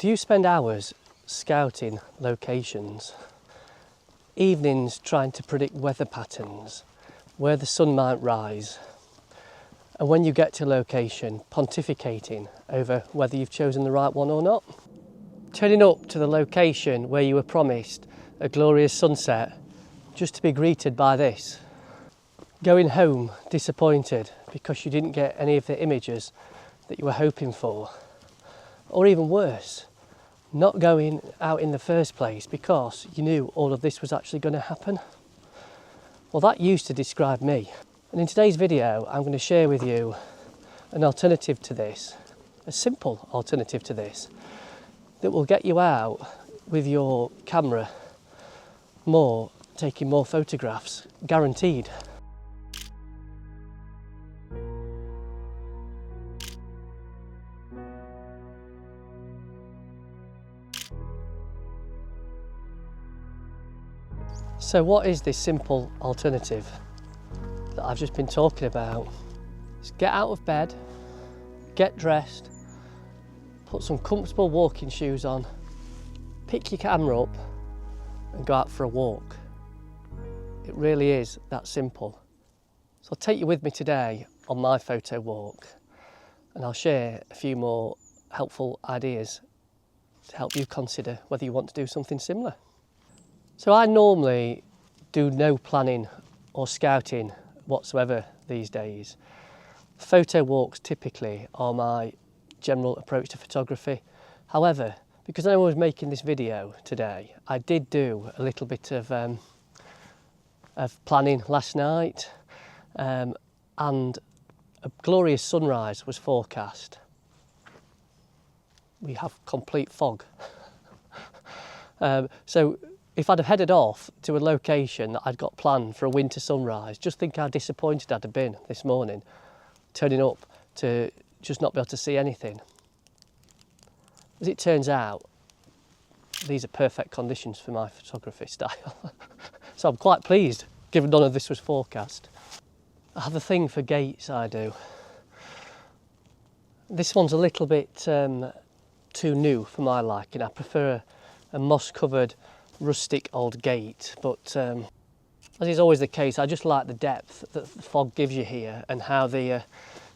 Do you spend hours scouting locations, evenings trying to predict weather patterns, where the sun might rise, and when you get to location, pontificating over whether you've chosen the right one or not? Turning up to the location where you were promised a glorious sunset just to be greeted by this. Going home disappointed because you didn't get any of the images that you were hoping for. Or even worse, not going out in the first place because you knew all of this was actually going to happen. Well, that used to describe me. And in today's video, I'm going to share with you an alternative to this, a simple alternative to this, that will get you out with your camera more, taking more photographs, guaranteed. So what is this simple alternative that I've just been talking about? Just get out of bed, get dressed, put some comfortable walking shoes on, pick your camera up and go out for a walk. It really is that simple. So I'll take you with me today on my photo walk, and I'll share a few more helpful ideas to help you consider whether you want to do something similar. So I normally do no planning or scouting whatsoever these days. Photo walks typically are my general approach to photography. However, because I was making this video today, I did do a little bit of planning last night, and a glorious sunrise was forecast. We have complete fog. So if I'd have headed off to a location that I'd got planned for a winter sunrise, just think how disappointed I'd have been this morning, turning up to just not be able to see anything. As it turns out, these are perfect conditions for my photography style. So I'm quite pleased, given none of this was forecast. I have a thing for gates, I do. This one's a little bit too new for my liking. I prefer a moss-covered rustic old gate, but as is always the case, I just like the depth that the fog gives you here and how the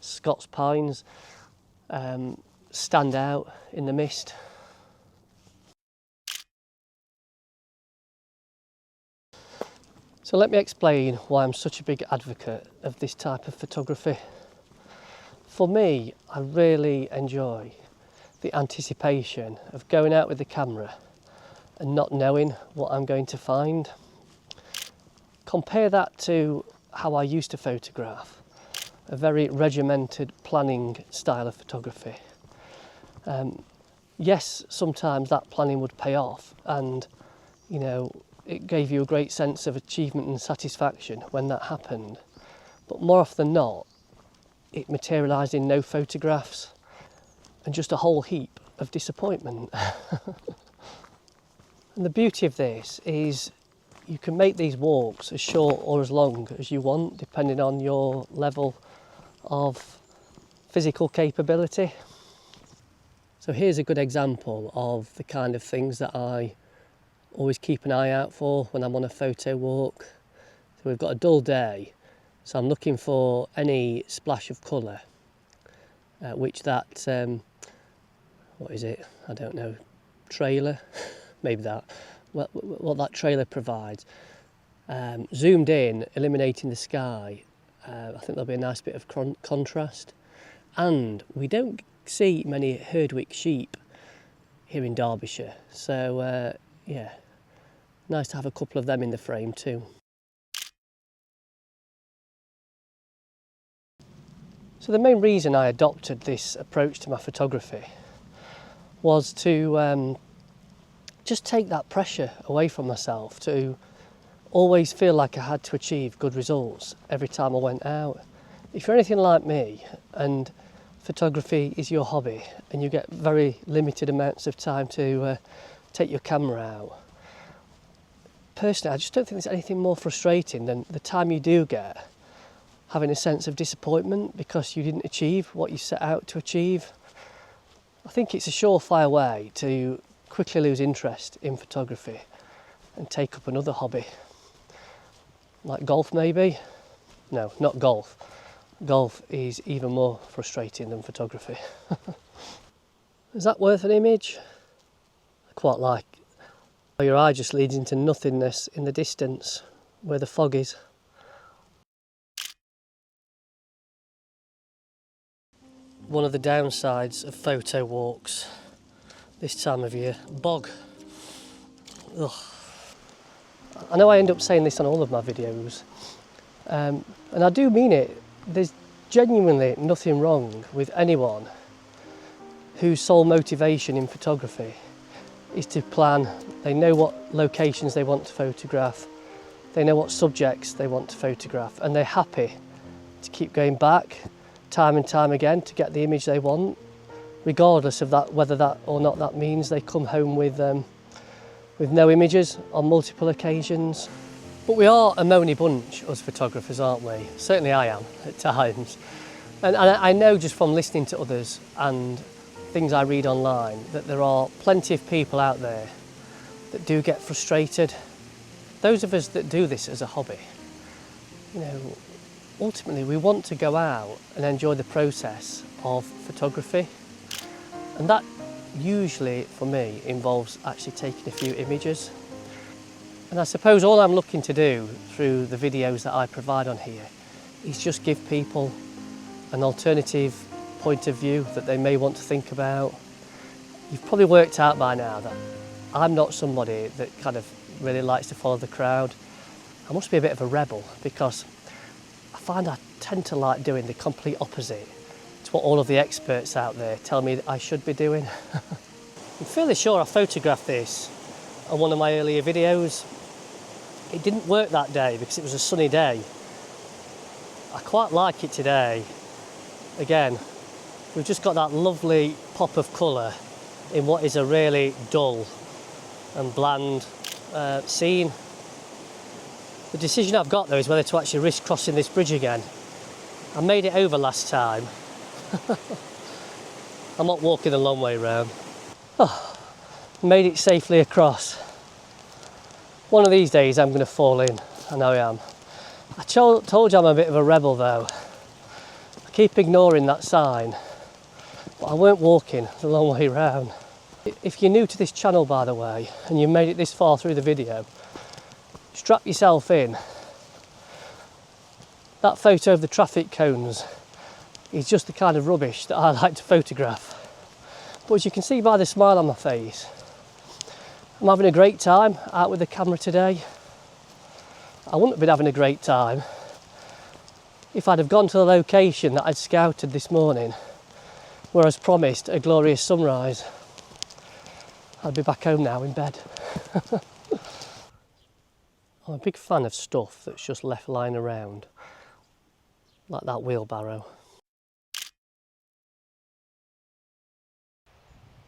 Scots pines stand out in the mist. So let me explain why I'm such a big advocate of this type of photography. For me, I really enjoy the anticipation of going out with the camera and not knowing what I'm going to find. Compare that to how I used to photograph, a very regimented planning style of photography. Yes, sometimes that planning would pay off, and you know, it gave you a great sense of achievement and satisfaction when that happened, but more often than not, it materialised in no photographs and just a whole heap of disappointment. And the beauty of this is you can make these walks as short or as long as you want, depending on your level of physical capability. So here's a good example of the kind of things that I always keep an eye out for when I'm on a photo walk. So we've got a dull day, so I'm looking for any splash of colour, which that, what is it, I don't know, trailer? Maybe that, what that trailer provides. Zoomed in, eliminating the sky, I think there'll be a nice bit of contrast. And we don't see many Herdwick sheep here in Derbyshire, so yeah, nice to have a couple of them in the frame too. So the main reason I adopted this approach to my photography was to just take that pressure away from myself, to always feel like I had to achieve good results every time I went out. If you're anything like me and photography is your hobby and you get very limited amounts of time to take your camera out, personally I just don't think there's anything more frustrating than the time you do get having a sense of disappointment because you didn't achieve what you set out to achieve. I think it's a surefire way to quickly lose interest in photography and take up another hobby. Like golf maybe? No, not golf. Golf is even more frustrating than photography. Is that worth an image? I quite like. Your eye just leads into nothingness in the distance where the fog is. One of the downsides of photo walks this time of year, bog. Ugh. I know I end up saying this on all of my videos, and I do mean it. There's genuinely nothing wrong with anyone whose sole motivation in photography is to plan. They know what locations they want to photograph, they know what subjects they want to photograph, and they're happy to keep going back time and time again to get the image they want, regardless of that, whether that or not that means they come home with no images on multiple occasions. But we are a moany bunch, us photographers, aren't we? Certainly I am at times. And I know just from listening to others and things I read online that there are plenty of people out there that do get frustrated. Those of us that do this as a hobby, you know, ultimately we want to go out and enjoy the process of photography, and that usually for me involves actually taking a few images. And I suppose all I'm looking to do through the videos that I provide on here is just give people an alternative point of view that they may want to think about. You've probably worked out by now that I'm not somebody that kind of really likes to follow the crowd. I must be a bit of a rebel because I find I tend to like doing the complete opposite to what all of the experts out there tell me that I should be doing. I'm fairly sure I photographed this on one of my earlier videos. It didn't work that day because it was a sunny day. I quite like it today. Again, we've just got that lovely pop of colour in what is a really dull and bland scene. The decision I've got though is whether to actually risk crossing this bridge again. I made it over last time. I'm not walking a long way round. Oh, made it safely across. One of these days I'm going to fall in, I know I am. I told you I'm a bit of a rebel though. I keep ignoring that sign, but I weren't walking the long way round. If you're new to this channel, by the way, and you made it this far through the video, strap yourself in. That photo of the traffic cones is just the kind of rubbish that I like to photograph. But as you can see by the smile on my face, I'm having a great time out with the camera today. I wouldn't have been having a great time if I'd have gone to the location that I'd scouted this morning, where I was promised a glorious sunrise. I'd be back home now in bed. I'm a big fan of stuff that's just left lying around, like that wheelbarrow.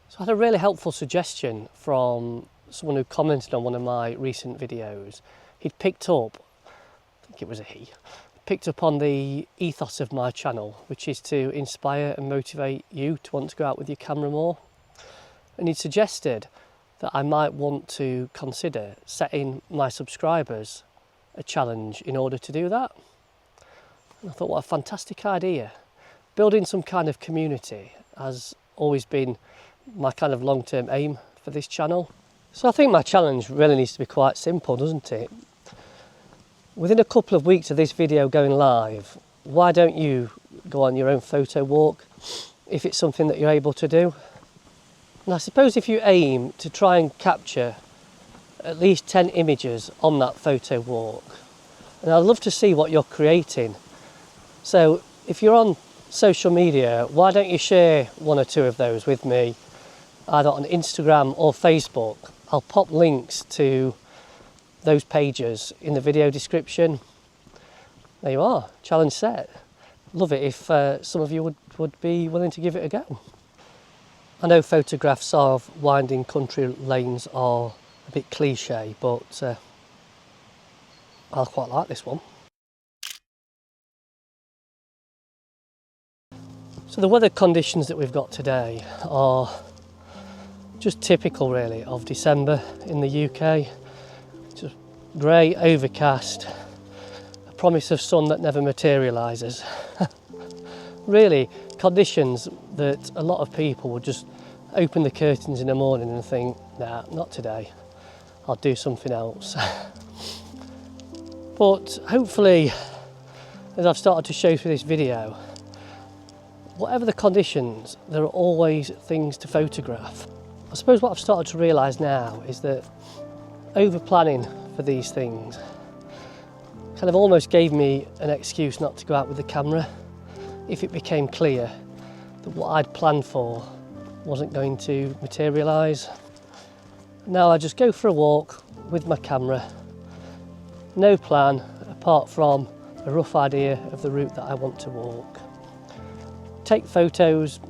So I had a really helpful suggestion from someone who commented on one of my recent videos. He'd picked up, I think it was a he, picked up on the ethos of my channel, which is to inspire and motivate you to want to go out with your camera more. And he'd suggested that I might want to consider setting my subscribers a challenge in order to do that. And I thought, what a fantastic idea. Building some kind of community has always been my kind of long-term aim for this channel. So I think my challenge really needs to be quite simple, doesn't it? Within a couple of weeks of this video going live, why don't you go on your own photo walk if it's something that you're able to do? And I suppose if you aim to try and capture at least 10 images on that photo walk, and I'd love to see what you're creating. So if you're on social media, why don't you share one or two of those with me, either on Instagram or Facebook. I'll pop links to those pages in the video description. There you are, challenge set. Love it if some of you would be willing to give it a go. I know photographs of winding country lanes are a bit cliche, but I quite like this one. So the weather conditions that we've got today are just typical really of December in the UK. Just grey, overcast, a promise of sun that never materialises. Really conditions that a lot of people would just open the curtains in the morning and think, nah, not today, I'll do something else. But hopefully, as I've started to show through this video, whatever the conditions, there are always things to photograph. I suppose what I've started to realise now is that over planning for these things kind of almost gave me an excuse not to go out with the camera if it became clear that what I'd planned for wasn't going to materialise. Now I just go for a walk with my camera, no plan apart from a rough idea of the route that I want to walk. Take photos,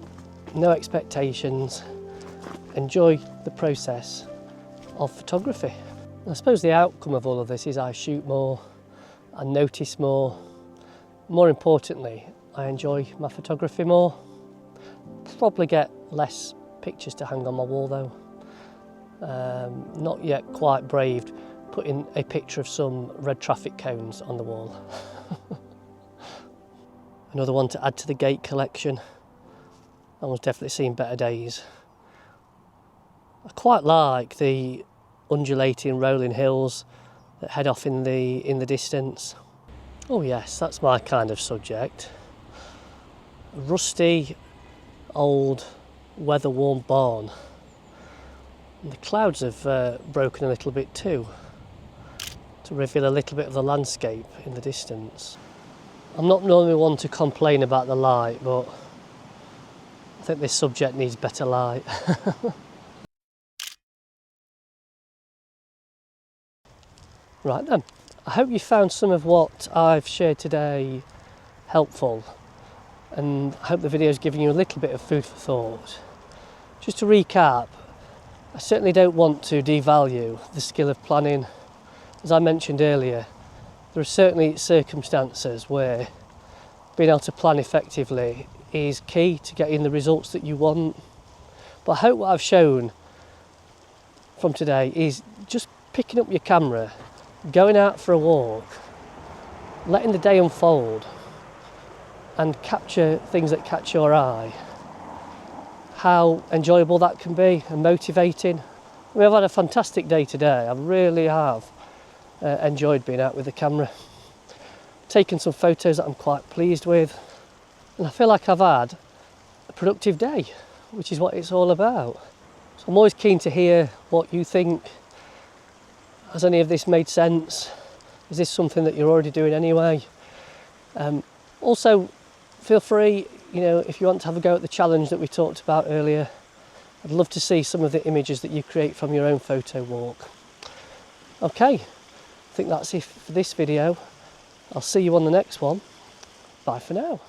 no expectations, enjoy the process of photography. I suppose the outcome of all of this is I shoot more, I notice more importantly, I enjoy my photography more. Probably get less pictures to hang on my wall though. Not yet quite braved putting a picture of some red traffic cones on the wall. Another one to add to the gate collection. That one's definitely seen better days. I quite like the undulating rolling hills that head off in the distance. Oh yes, that's my kind of subject. A rusty, old, weather-worn barn. And the clouds have broken a little bit too, to reveal a little bit of the landscape in the distance. I'm not normally one to complain about the light, but I think this subject needs better light. Right then, I hope you found some of what I've shared today helpful, and I hope the video is giving you a little bit of food for thought. Just to recap, I certainly don't want to devalue the skill of planning. As I mentioned earlier, there are certainly circumstances where being able to plan effectively is key to getting the results that you want. But I hope what I've shown from today is just picking up your camera, going out for a walk, letting the day unfold and capture things that catch your eye. How enjoyable that can be and motivating. I mean, I've had a fantastic day today. I really have enjoyed being out with the camera. Taken some photos that I'm quite pleased with, and I feel like I've had a productive day, which is what it's all about. So I'm always keen to hear what you think. Has any of this made sense? Is this something that you're already doing anyway? Also, feel free, if you want to have a go at the challenge that we talked about earlier. I'd love to see some of the images that you create from your own photo walk. Okay, I think that's it for this video. I'll see you on the next one. Bye for now.